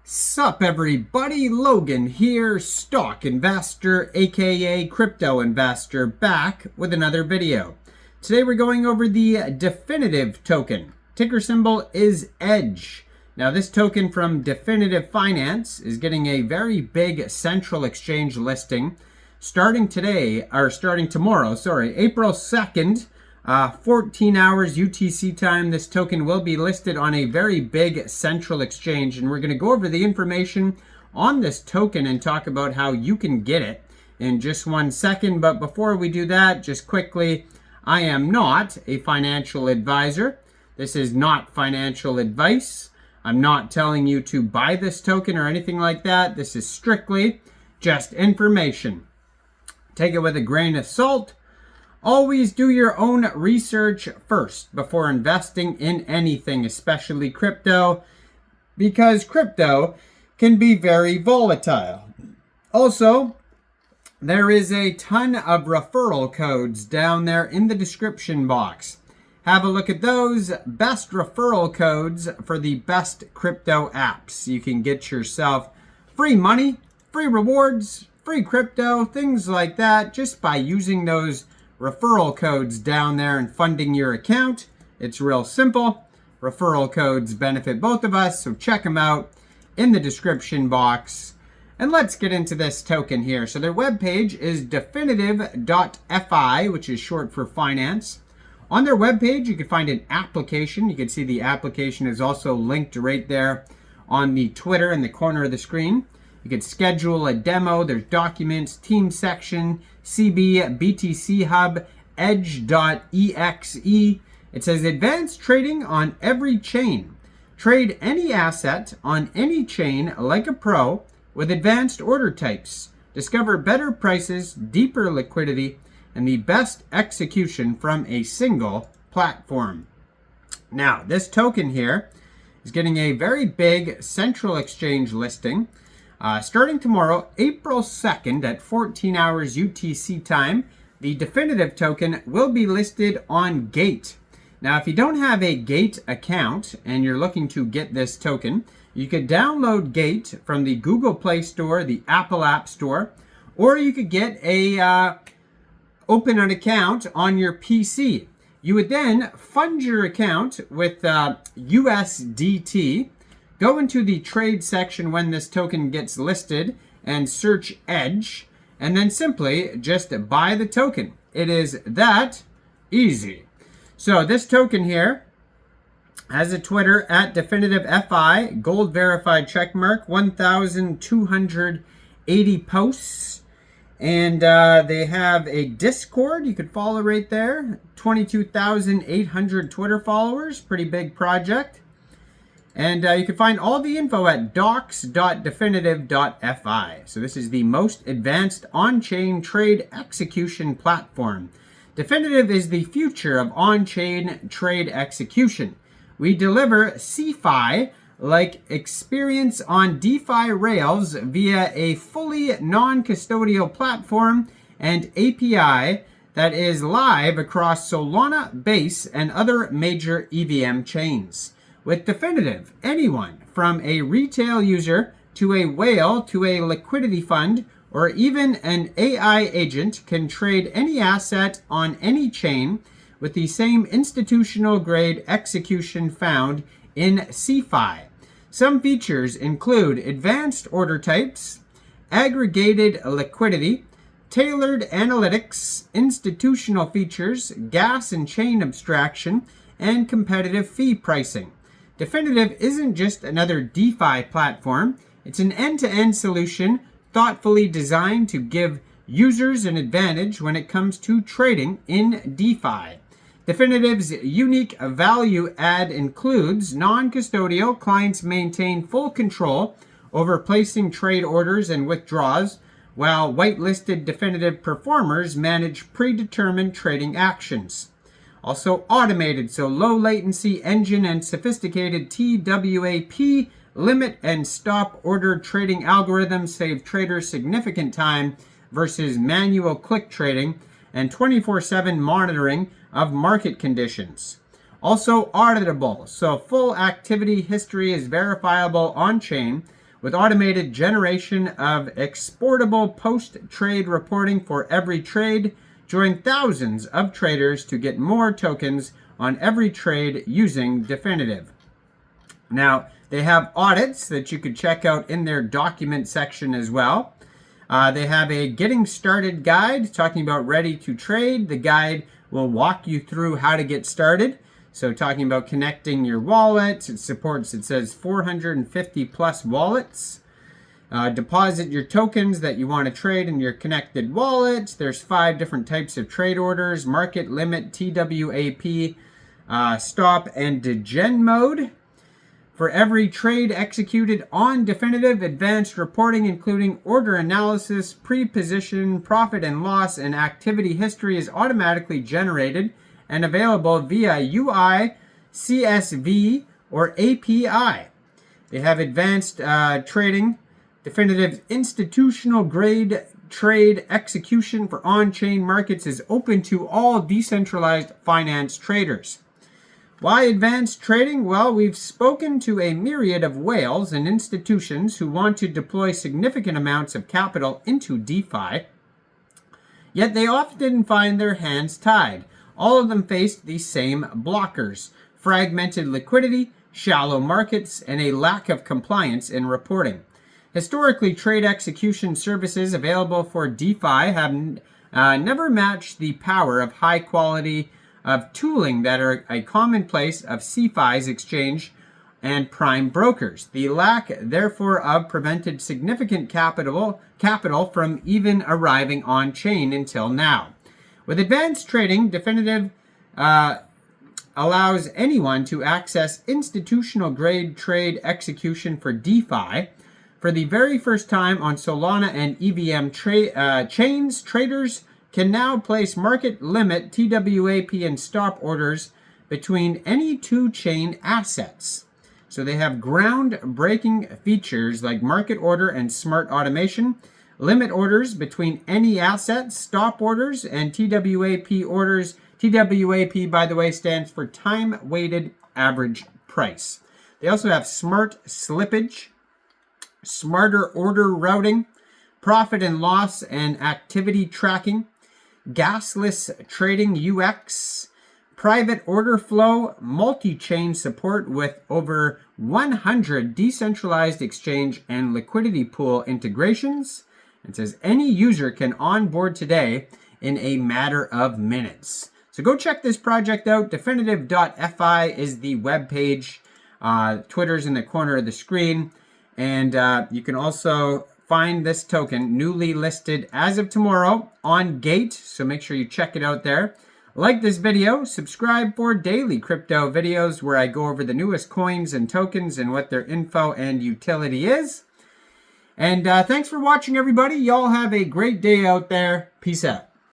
Sup everybody, Logan here, stock investor aka crypto investor, back with another video. Today we're going over the Definitive token. Ticker symbol is EDGE. Now this token from Definitive Finance is getting a very big central exchange listing starting tomorrow, April 2nd. 14 hours UTC time, this token will be listed on a very big central exchange, and we're going to go over the information on this token and talk about how you can get it in just 1 second. But before we do that, just quickly, I am not a financial advisor. This is not financial advice. I'm not telling you to buy this token or anything like that. This is strictly just information. Take it with a grain of salt. Always do your own research first before investing in anything, especially crypto, because crypto can be very volatile. Also, there is a ton of referral codes down there in the description box. Have a look at those best referral codes for the best crypto apps. You can get yourself free money, free rewards, free crypto, things like that, just by using those referral codes down there and funding your account. It's real simple. Referral codes benefit both of us, so check them out in the description box. And let's get into this token here. So their webpage is definitive.fi, which is short for finance. On their webpage, you can find an application. You can see the application is also linked right there on the Twitter in the corner of the screen. You can schedule a demo. There's documents, team section, CB, BTC Hub, edge.exe. It says advanced trading on every chain. Trade any asset on any chain like a pro with advanced order types. Discover better prices, deeper liquidity, and the best execution from a single platform. Now, this token here is getting a very big central exchange listing. Starting tomorrow, April 2nd at 14 hours UTC time, the Definitive token will be listed on Gate. Now, if you don't have a Gate account and you're looking to get this token, you could download Gate from the Google Play Store, the Apple App Store, or you could get open an account on your PC. You would then fund your account with USDT. Go into the trade section when this token gets listed and search EDGE, and then simply just buy the token. It is that easy. So this token here has a Twitter at DefinitiveFI, gold verified checkmark, 1,280 posts. And they have a Discord you could follow right there, 22,800 Twitter followers, pretty big project. And you can find all the info at docs.definitive.fi. So this is the most advanced on-chain trade execution platform. Definitive is the future of on-chain trade execution. We deliver CeFi-like experience on DeFi rails via a fully non-custodial platform and API that is live across Solana, Base, and other major EVM chains. With Definitive, anyone from a retail user to a whale to a liquidity fund or even an AI agent can trade any asset on any chain with the same institutional grade execution found in CeFi. Some features include advanced order types, aggregated liquidity, tailored analytics, institutional features, gas and chain abstraction, and competitive fee pricing. Definitive isn't just another DeFi platform. It's an end-to-end solution thoughtfully designed to give users an advantage when it comes to trading in DeFi. Definitive's unique value add includes non-custodial. Clients maintain full control over placing trade orders and withdrawals, while whitelisted Definitive performers manage predetermined trading actions. Also automated, so low latency engine and sophisticated TWAP limit and stop order trading algorithms save traders significant time versus manual click trading and 24/7 monitoring of market conditions. Also auditable, so full activity history is verifiable on chain with automated generation of exportable post-trade reporting for every trade. Join thousands of traders to get more tokens on every trade using Definitive. Now, they have audits that you could check out in their document section as well. They have a getting started guide talking about ready to trade. The guide will walk you through how to get started. So talking about connecting your wallets, it supports, it says 450 plus wallets. Deposit your tokens that you want to trade in your connected wallets. There's 5 different types of trade orders: market, limit, TWAP, stop, and degen mode. For every trade executed on Definitive, advanced reporting including order analysis, pre-position, profit and loss, and activity history is automatically generated and available via UI, CSV, or API. They have advanced trading. Definitive institutional grade trade execution for on-chain markets is open to all decentralized finance traders. Why advanced trading? Well, we've spoken to a myriad of whales and institutions who want to deploy significant amounts of capital into DeFi, yet they often find their hands tied. All of them face the same blockers: fragmented liquidity, shallow markets, and a lack of compliance in reporting. Historically, trade execution services available for DeFi have never matched the power of high quality of tooling that are a commonplace of CeFi's exchange and prime brokers. The lack, therefore, of prevented significant capital from even arriving on chain until now. With advanced trading, Definitive allows anyone to access institutional grade trade execution for DeFi. For the very first time on Solana and EVM chains, traders can now place market, limit, TWAP, and stop orders between any 2 chain assets. So they have groundbreaking features like market order and smart automation, limit orders between any assets, stop orders, and TWAP orders. TWAP, by the way, stands for time-weighted average price. They also have smart slippage, smarter order routing, profit and loss and activity tracking, gasless trading UX, private order flow, multi-chain support with over 100 decentralized exchange and liquidity pool integrations. It says any user can onboard today in a matter of minutes. So go check this project out. Definitive.fi is the webpage. Twitter's in the corner of the screen. And you can also find this token newly listed as of tomorrow on Gate. So make sure you check it out there. Like this video, subscribe for daily crypto videos where I go over the newest coins and tokens and what their info and utility is. And thanks for watching, everybody. Y'all have a great day out there. Peace out.